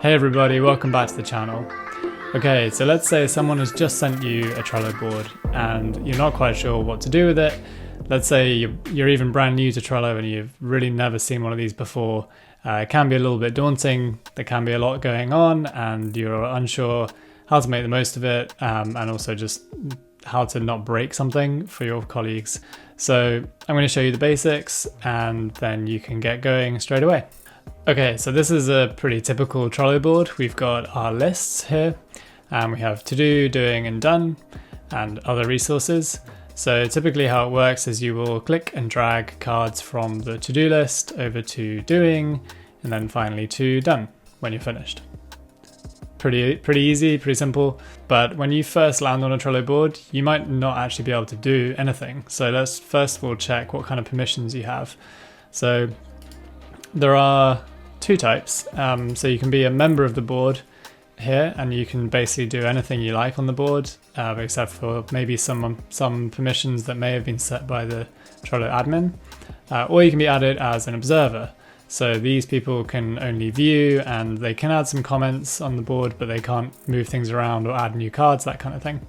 Hey everybody, welcome back to the channel. Okay, so let's say someone has just sent you a Trello board and you're not quite sure what to do with it. Let's say you're even brand new to Trello and you've really never seen one of these before. It can be a little bit daunting, there can be a lot going on and you're unsure how to make the most of it, and also just how to not break something for your colleagues. So I'm going to show you the basics and then you can get going straight away. Okay, so this is a pretty typical Trello board. We've got our lists here, and we have to do, doing, and done, and other resources. So typically how it works is you will click and drag cards from the to-do list over to doing, and then finally to done when you're finished. Pretty easy, pretty simple. But when you first land on a Trello board, you might not actually be able to do anything. So let's first of all check what kind of permissions you have. So there are two types. So you can be a member of the board here and you can basically do anything you like on the board, except for maybe some permissions that may have been set by the Trello admin, or you can be added as an observer. So these people can only view and they can add some comments on the board, but they can't move things around or add new cards, that kind of thing.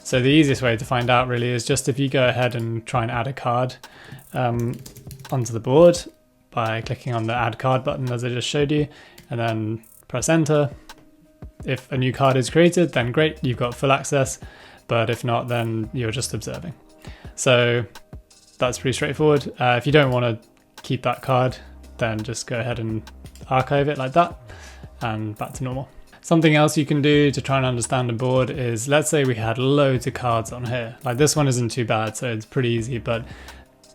So the easiest way to find out really is just if you go ahead and try and add a card onto the board by clicking on the add card button as I just showed you, and then press enter. If a new card is created, then great, you've got full access, but if not, then you're just observing. So that's pretty straightforward. If you don't want to keep that card, then just go ahead and archive it like that and back to normal. Something else you can do to try and understand a board is, let's say we had loads of cards on here. Like this one isn't too bad, so it's pretty easy, but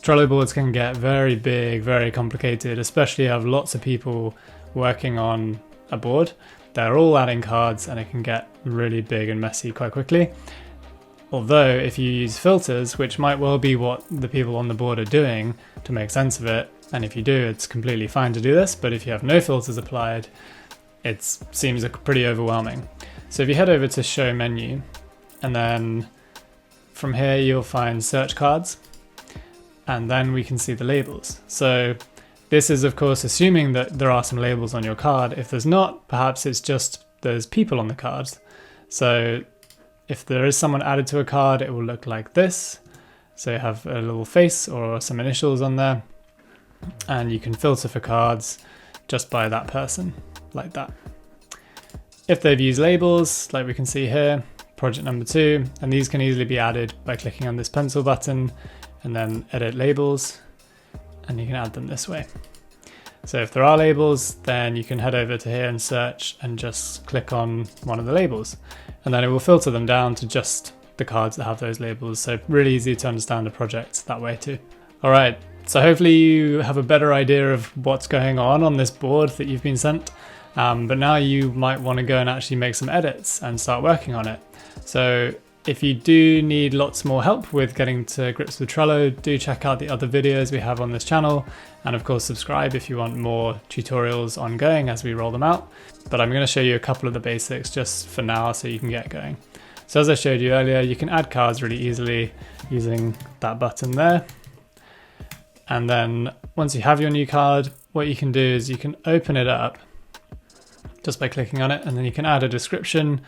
Trello boards can get very big, very complicated, especially if you have lots of people working on a board. They're all adding cards and it can get really big and messy quite quickly. Although if you use filters, which might well be what the people on the board are doing to make sense of it, and if you do, it's completely fine to do this, but if you have no filters applied, it seems pretty overwhelming. So if you head over to show menu, and then from here you'll find search cards, and then we can see the labels. So this is of course assuming that there are some labels on your card. If there's not, perhaps it's just there's people on the cards. So if there is someone added to a card, it will look like this. So you have a little face or some initials on there, and you can filter for cards just by that person, like that. If they've used labels, like we can see here, project number 2, and these can easily be added by clicking on this pencil button and then edit labels, and you can add them this way. So if there are labels, then you can head over to here and search and just click on one of the labels, and then it will filter them down to just the cards that have those labels. So really easy to understand a project that way too. All right, so hopefully you have a better idea of what's going on this board that you've been sent, but now you might want to go and actually make some edits and start working on it. So if you do need lots more help with getting to grips with Trello, do check out the other videos we have on this channel, and of course subscribe if you want more tutorials ongoing as we roll them out. But I'm going to show you a couple of the basics just for now so you can get going. So as I showed you earlier, you can add cards really easily using that button there. And then once you have your new card, what you can do is you can open it up just by clicking on it, and then you can add a description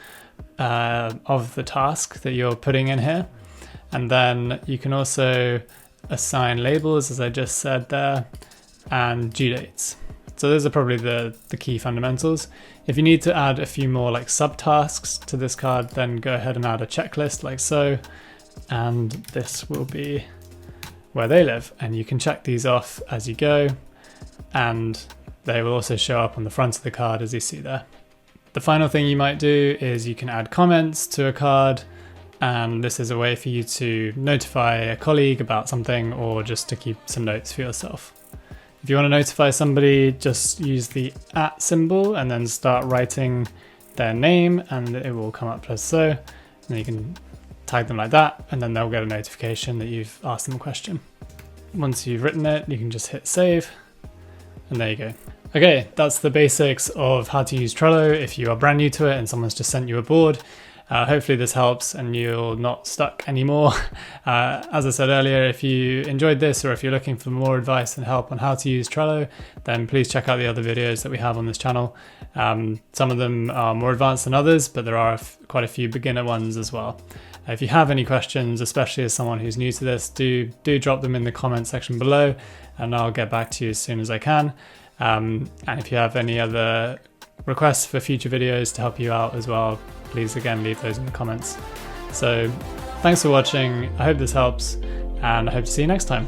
of the task that you're putting in here. And then you can also assign labels, as I just said there, and due dates. So those are probably the key fundamentals. If you need to add a few more like subtasks to this card, then go ahead and add a checklist like so, and this will be where they live, and you can check these off as you go, and they will also show up on the front of the card as you see there. The final thing you might do is you can add comments to a card, and this is a way for you to notify a colleague about something or just to keep some notes for yourself. If you want to notify somebody, just use the @ symbol and then start writing their name, and it will come up as so, and then you can tag them like that, and then they'll get a notification that you've asked them a question. Once you've written it, you can just hit save, and there you go. Okay, that's the basics of how to use Trello if you are brand new to it and someone's just sent you a board. Hopefully this helps and you're not stuck anymore. As I said earlier, if you enjoyed this or if you're looking for more advice and help on how to use Trello, then please check out the other videos that we have on this channel. Some of them are more advanced than others, but there are quite a few beginner ones as well. If you have any questions, especially as someone who's new to this, do drop them in the comment section below and I'll get back to you as soon as I can. And if you have any other requests for future videos to help you out as well, please again leave those in the comments. So thanks for watching, I hope this helps, and I hope to see you next time.